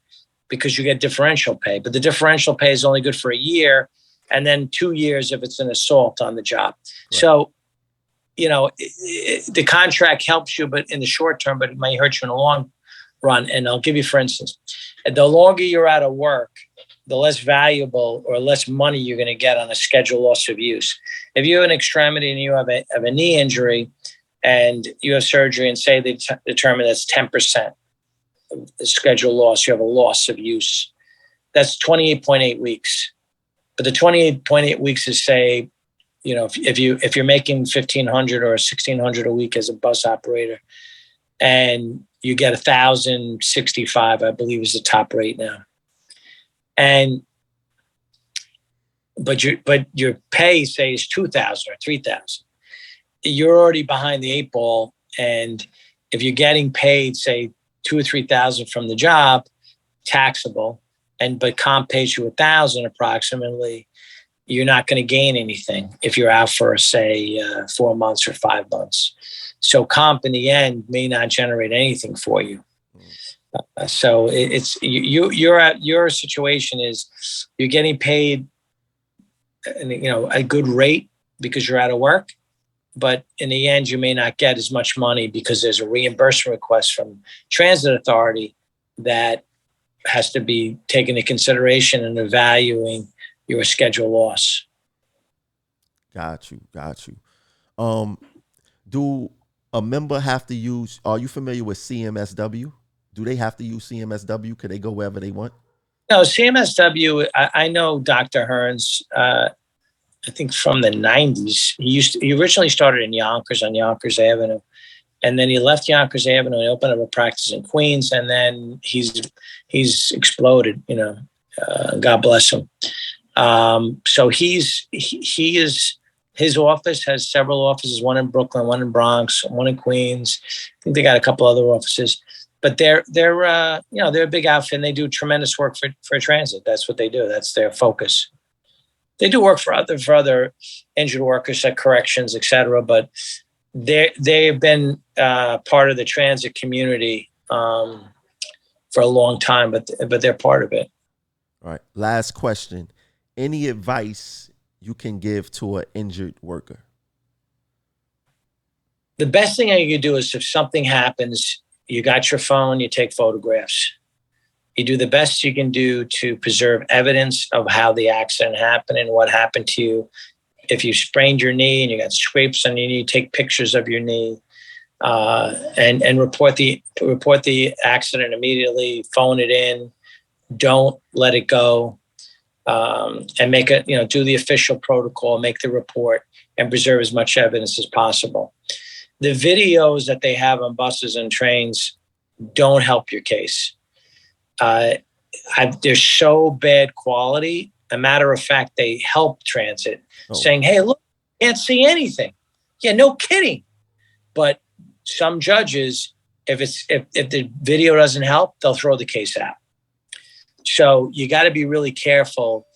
because you get differential pay. But the differential pay is only good for a year, and then 2 years if it's an assault on the job. Right. So, the contract helps you, but in the short term, but it may hurt you in the long run. And I'll give you, for instance, the longer you're out of work, the less valuable or less money you're going to get on a scheduled loss of use. If you have an extremity and you have a knee injury and you have surgery, and say they determine that's 10% of the scheduled loss, you have a loss of use. That's 28.8 weeks. But the 28.8 weeks is, say, if you're making $1,500 or $1,600 a week as a bus operator, and you get $1,065, I believe is the top rate now. But your pay, say, is $2,000 or $3,000. You're already behind the 8 ball, and if you're getting paid, say, $2,000 or $3,000 from the job, taxable, but comp pays you $1,000 approximately, you're not going to gain anything if you're out for, say, 4 months or 5 months. So comp in the end may not generate anything for you. So your situation is you're getting paid, a good rate because you're out of work, but in the end you may not get as much money because there's a reimbursement request from Transit Authority that has to be taken into consideration in evaluating your schedule loss. Got you. Do a member have to use, are you familiar with CMSW? Do they have to use CMSW? Could they go wherever they want? No, CMSW, I know Dr. Hearns, I think from the 90s. He originally started in Yonkers on Yonkers Avenue. And then he left Yonkers Avenue and opened up a practice in Queens. And then he's exploded, God bless him. So his office has several offices, one in Brooklyn, one in Bronx, one in Queens. I think they got a couple other offices, but they're a big outfit and they do tremendous work for transit. That's what they do. That's their focus. They do work for other injured workers at corrections, et cetera, but they've been part of the transit community for a long time, but they're part of it. All right. Last question. Any advice you can give to an injured worker? The best thing you can do is if something happens, you got your phone, you take photographs. You do the best you can do to preserve evidence of how the accident happened and what happened to you. If you sprained your knee and you got scrapes on your knee, take pictures of your knee and report the accident immediately. Phone it in. Don't let it go. And make it, do the official protocol, make the report, and preserve as much evidence as possible. The videos that they have on buses and trains don't help your case. They're so bad quality. A matter of fact, they help transit, saying, "Hey, look, can't see anything." Yeah, no kidding. But some judges, if the video doesn't help, they'll throw the case out. So you got to be really careful.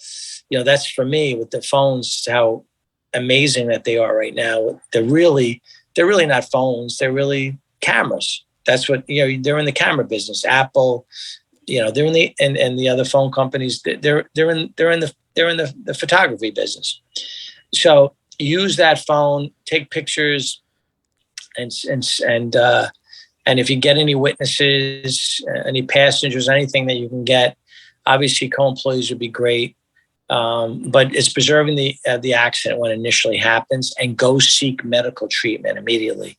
That's for me with the phones, how amazing that they are right now. They're really not phones. They're really cameras. That's what, they're in the camera business. Apple, they're in the other phone companies. They're in the photography business. So use that phone, take pictures, and if you get any witnesses, any passengers, anything that you can get, obviously co-employees would be great. But it's preserving the accident when it initially happens and go seek medical treatment immediately,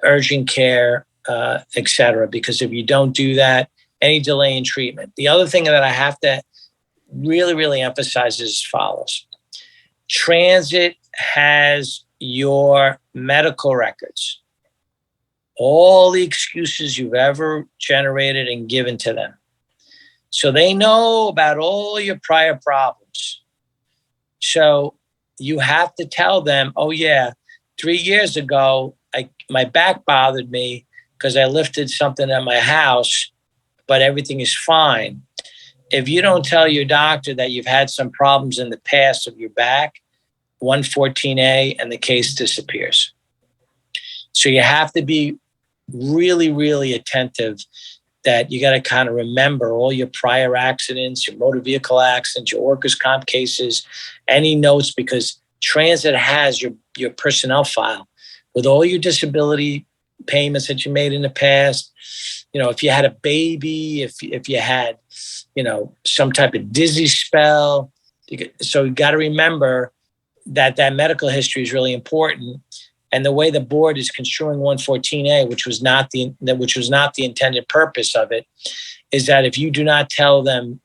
urgent care, et cetera. Because if you don't do that, any delay in treatment. The other thing that I have to really, really emphasize is as follows. Transit has your medical records, all the excuses you've ever generated and given to them. So they know about all your prior problems. So you have to tell them, oh yeah, 3 years ago, my back bothered me because I lifted something at my house, but everything is fine. If you don't tell your doctor that you've had some problems in the past of your back, 114A and the case disappears. So you have to be really, really attentive that you got to kind of remember all your prior accidents, your motor vehicle accidents, your workers' comp cases, any notes, because transit has your personnel file with all your disability payments that you made in the past. If you had a baby, if you had, some type of dizzy spell. So you got to remember that medical history is really important. And the way the board is construing 114A, which was not the intended purpose of it, is that if you do not tell them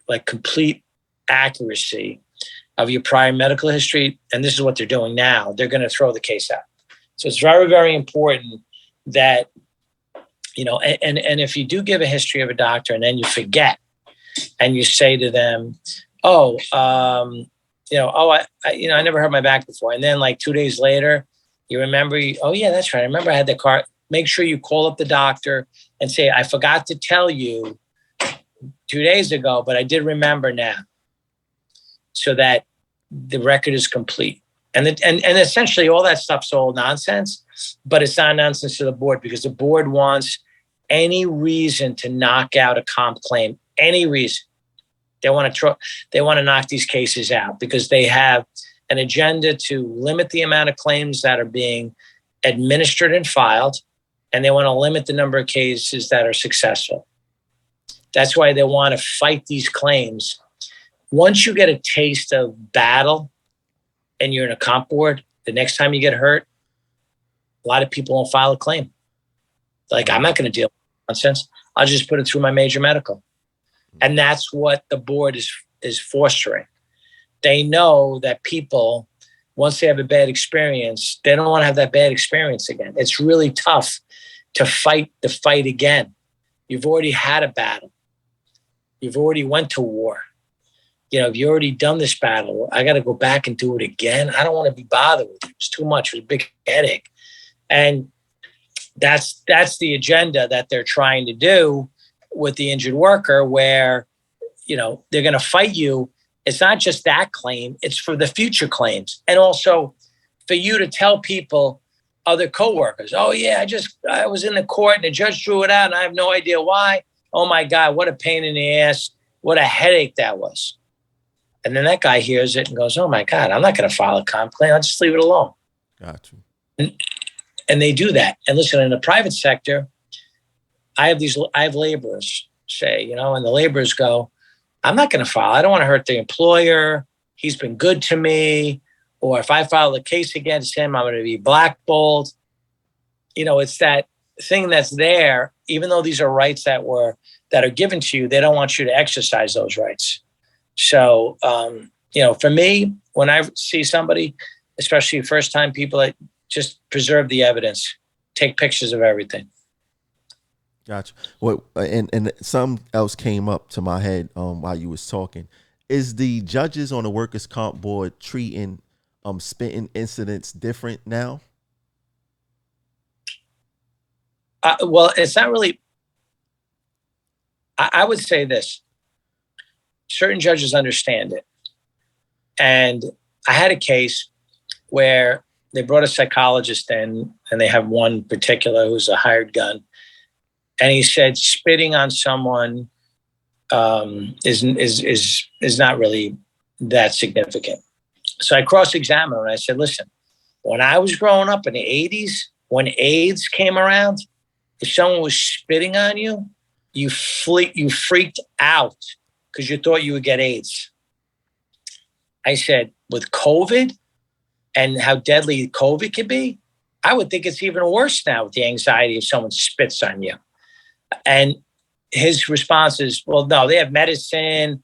like complete accuracy of your prior medical history, and this is what they're doing now, they're going to throw the case out. So it's very, very important that, and if you do give a history of a doctor and then you forget and you say to them, I never hurt my back before. And then like 2 days later, you remember, oh yeah, that's right. I remember I had the car. Make sure you call up the doctor and say, I forgot to tell you 2 days ago, but I did remember now. So that the record is complete. And essentially all that stuff's all nonsense, but it's not nonsense to the board because the board wants any reason to knock out a comp claim, any reason. They want to knock these cases out because they have an agenda to limit the amount of claims that are being administered and filed, and they want to limit the number of cases that are successful. That's why they want to fight these claims. Once you get a taste of battle and you're in a comp board, the next time you get hurt, a lot of people won't file a claim. Like, I'm not going to deal with nonsense. I'll just put it through my major medical. And that's what the board is fostering. They know that people, once they have a bad experience, they don't want to have that bad experience again. It's really tough to fight the fight again. You've already had a battle. You've already went to war. You've already done this battle. I got to go back and do it again. I don't want to be bothered with it. It's too much. It was a big headache. And that's the agenda that they're trying to do with the injured worker, where, they're going to fight you. It's not just that claim. It's for the future claims. And also for you to tell people, other coworkers, oh yeah, I was in the court and the judge drew it out and I have no idea why. Oh my God, what a pain in the ass. What a headache that was. And then that guy hears it and goes, oh my God, I'm not going to file a comp claim. I'll just leave it alone. Got you. And they do that. And listen, in the private sector, I have laborers say, and the laborers go, I'm not going to file. I don't want to hurt the employer. He's been good to me. Or if I file a case against him, I'm going to be blackballed. It's that thing that's there, even though these are rights that are given to you, they don't want you to exercise those rights. So, for me, when I see somebody, especially first-time people, that just preserve the evidence, take pictures of everything. Gotcha. Well, and something else came up to my head while you was talking. Is the judges on the workers' comp board treating spitting incidents different now? Well, it's not really. I would say this. Certain judges understand it. And I had a case where they brought a psychologist in, and they have one particular who's a hired gun. And he said spitting on someone is not really that significant. So I cross-examined him and I said, listen, when I was growing up in the 80s, when AIDS came around, if someone was spitting on you, you freaked out because you thought you would get AIDS. I said, with COVID and how deadly COVID can be, I would think it's even worse now with the anxiety if someone spits on you. And his response is, well, no, they have medicine.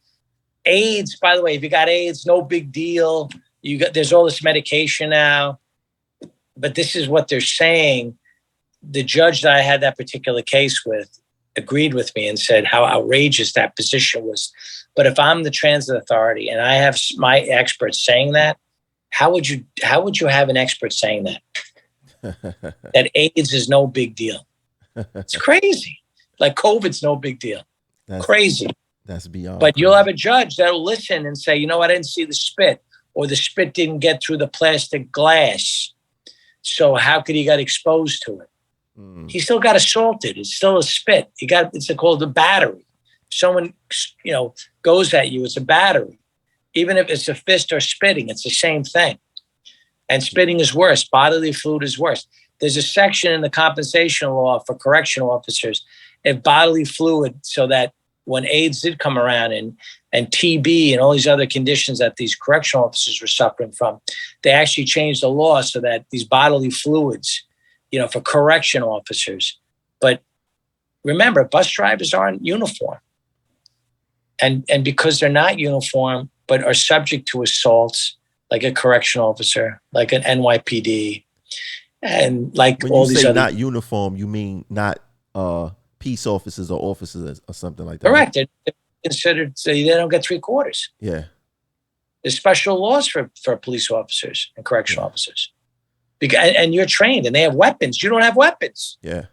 AIDS, by the way, if you got AIDS, no big deal. There's all this medication now. But this is what they're saying. The judge that I had that particular case with agreed with me and said how outrageous that position was. But if I'm the transit authority and I have my experts saying that, how would you have an expert saying that? That AIDS is no big deal. It's crazy. Like COVID's no big deal. Crazy. That's beyond. But you'll have a judge that'll listen and say, you know what, I didn't see the spit, or the spit didn't get through the plastic glass. So how could he get exposed to it? He still got assaulted. It's still a spit. It's called a battery. Someone, goes at you, it's a battery. Even if it's a fist or spitting, it's the same thing. And spitting is worse. Bodily fluid is worse. There's a section in the compensation law for correctional officers, if bodily fluid, so that when AIDS did come around and TB and all these other conditions that these correctional officers were suffering from, they actually changed the law so that these bodily fluids, for correctional officers. But remember, bus drivers aren't uniform. And because they're not uniform, but are subject to assaults, like a correctional officer, like an NYPD, and like when all you these say other. Not uniform, you mean not peace officers or officers or something like that? Correct. They're considered, so they don't get 3/4. Yeah. There's special laws for police officers and correctional officers. And you're trained and they have weapons. You don't have weapons. Yeah.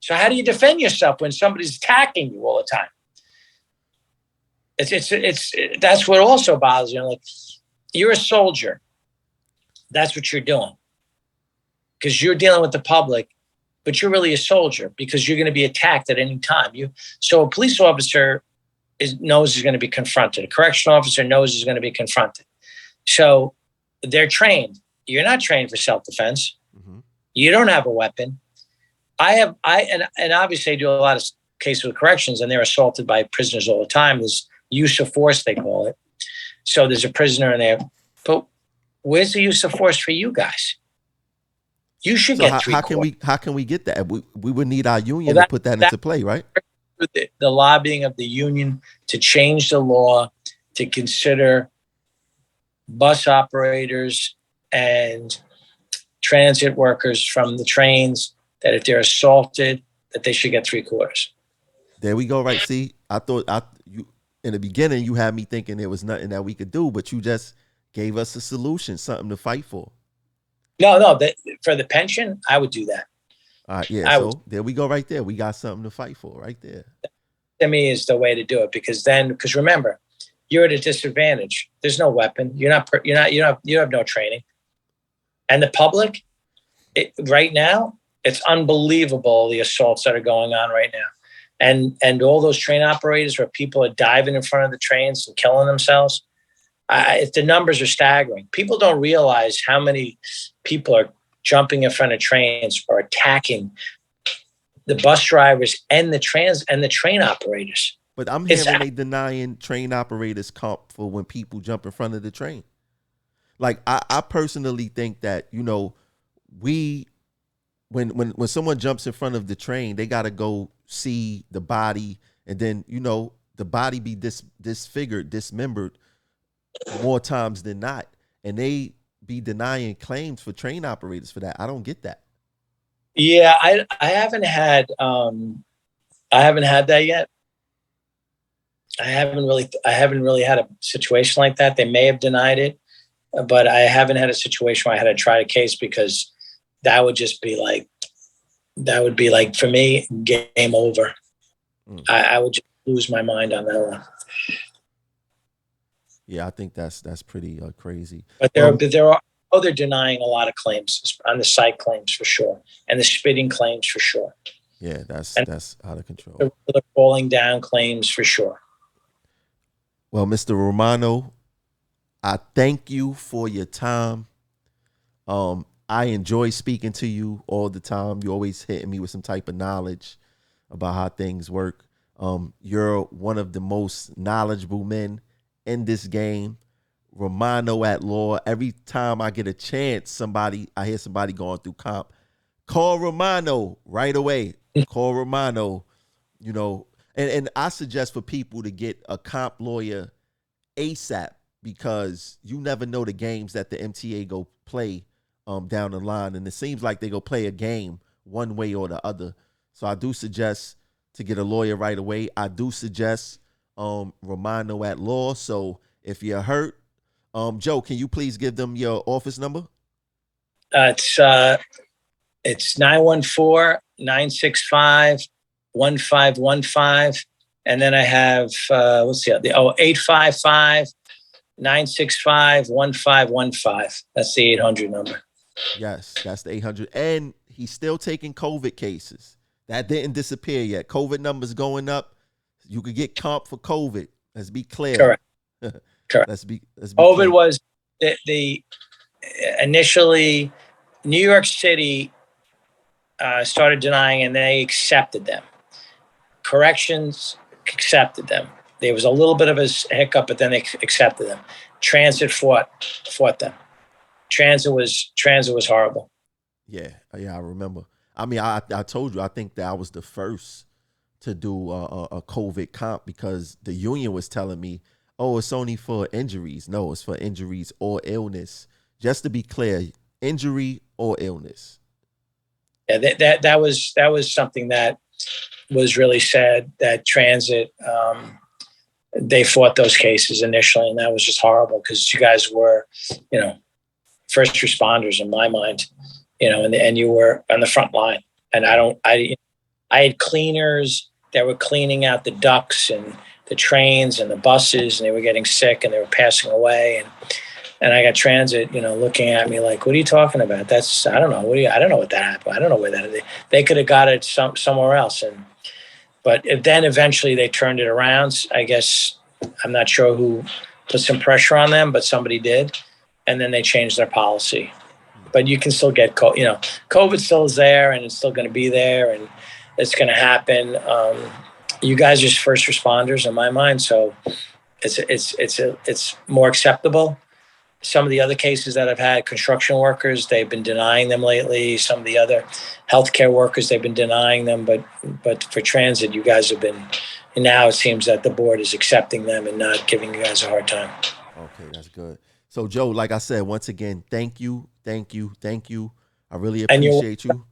So how do you defend yourself when somebody's attacking you all the time? It's that's what also bothers you. Like, you're a soldier. That's what you're doing. Because you're dealing with the public, but you're really a soldier because you're going to be attacked at any time. So a police officer knows he's going to be confronted. A correctional officer knows he's going to be confronted. So they're trained. You're not trained for self-defense. Mm-hmm. You don't have a weapon. And obviously I do a lot of cases with corrections, and they're assaulted by prisoners all the time. There's use of force, they call it. So there's a prisoner in there, but where's the use of force for you guys? You should get how can we get that? We would need our union to put that into play, right? The lobbying of the union to change the law to consider bus operators and transit workers from the trains that if they're assaulted, that they should get 3/4. There we go. Right. See, I thought you in the beginning, you had me thinking there was nothing that we could do, but you just gave us a solution, something to fight for. No, for the pension, I would do that. Yeah, there we go right there. We got something to fight for right there. To me is the way to do it, because remember, you're at a disadvantage. There's no weapon. You have no training. And the public, right now, it's unbelievable the assaults that are going on right now. And all those train operators where people are diving in front of the trains and killing themselves. The numbers are staggering. People don't realize how many people are jumping in front of trains or attacking the bus drivers and the train operators. But I'm hearing they denying train operators comp for when people jump in front of the train. Like I personally think that, when someone jumps in front of the train, they got to go see the body, and then the body be disfigured, dismembered more times than not, and they be denying claims for train operators for that. I don't get that. Yeah, I haven't had that yet. I haven't really had a situation like that. They may have denied it, but I haven't had a situation where I had to try a case, because that would be like for me, game over. I would just lose my mind on that one. Yeah, I think that's pretty crazy. But they're denying a lot of claims on the psych claims for sure, and the spitting claims for sure. Yeah, that's out of control. The falling down claims for sure. Well, Mr. Romano, I thank you for your time. I enjoy speaking to you all the time. You always hitting me with some type of knowledge about how things work. You're one of the most knowledgeable men in this game. Romano at law. Every time I get a chance, I hear somebody going through comp, call Romano right away. Call Romano, and I suggest for people to get a comp lawyer ASAP, because you never know the games that the MTA go play down the line, and it seems like they go play a game one way or the other. So I do suggest to get a lawyer right away. I do suggest Romano at law. So if you're hurt, Joe, can you please give them your office number? It's 914-965-1515. And then I have, 855-965-1515. That's the 800 number. Yes, that's the 800. And he's still taking COVID cases. That didn't disappear yet. COVID numbers going up. You could get comp for COVID. Let's be clear. Correct. Correct. Let's be COVID clear. was the initially New York City started denying, and they accepted them. Corrections accepted them. There was a little bit of a hiccup, but then they accepted them. Transit fought them. Transit was horrible. Yeah, I remember. I mean, I told you, I think that I was the first to do a COVID comp, because the union was telling me, oh, it's only for injuries. No, it's for injuries or illness. Just to be clear, injury or illness. Yeah, that was something that was really sad, that transit, they fought those cases initially, and that was just horrible, because you guys were, first responders in my mind, and you were on the front line. And I had cleaners that were cleaning out the ducts and the trains and the buses, and they were getting sick and they were passing away. And And I got transit, looking at me like, "What are you talking about? I don't know. I don't know what that happened. I don't know where that. They could have got it somewhere else." But then eventually they turned it around. I guess I'm not sure who put some pressure on them, but somebody did, and then they changed their policy. But you can still get COVID still is there, and it's still going to be there, and it's going to happen. You guys are first responders in my mind, so it's more acceptable. Some of the other cases that I've had, construction workers, they've been denying them lately. Some of the other healthcare workers, they've been denying them. But for transit, you guys have been, and now it seems that the board is accepting them and not giving you guys a hard time. Okay, that's good. So, Joe, like I said, once again, thank you. I really appreciate you.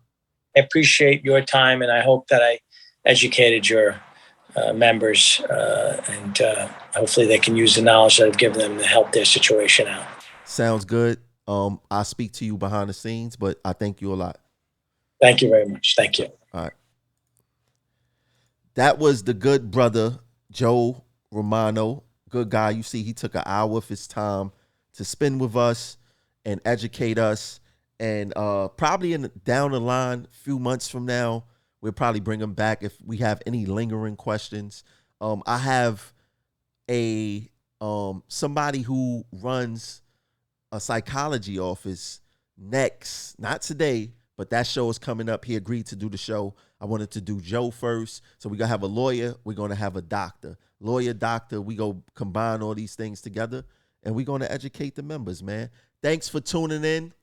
I appreciate your time, and I hope that I educated your members, and hopefully they can use the knowledge that I've given them to help their situation out. Sounds good. I'll speak to you behind the scenes, but I thank you a lot. Thank you very much. Thank you. All right. That was the good brother, Joe Romano. Good guy. You see, he took an hour of his time to spend with us and educate us. And probably down the line, a few months from now, we'll probably bring him back if we have any lingering questions. I have somebody who runs a psychology office next, not today, but that show is coming up. He agreed to do the show. I wanted to do Joe first. So we're going to have a lawyer. We're going to have a doctor. Lawyer, doctor, we go combine all these things together, and we're going to educate the members, man. Thanks for tuning in.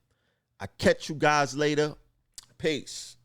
I catch you guys later. Peace.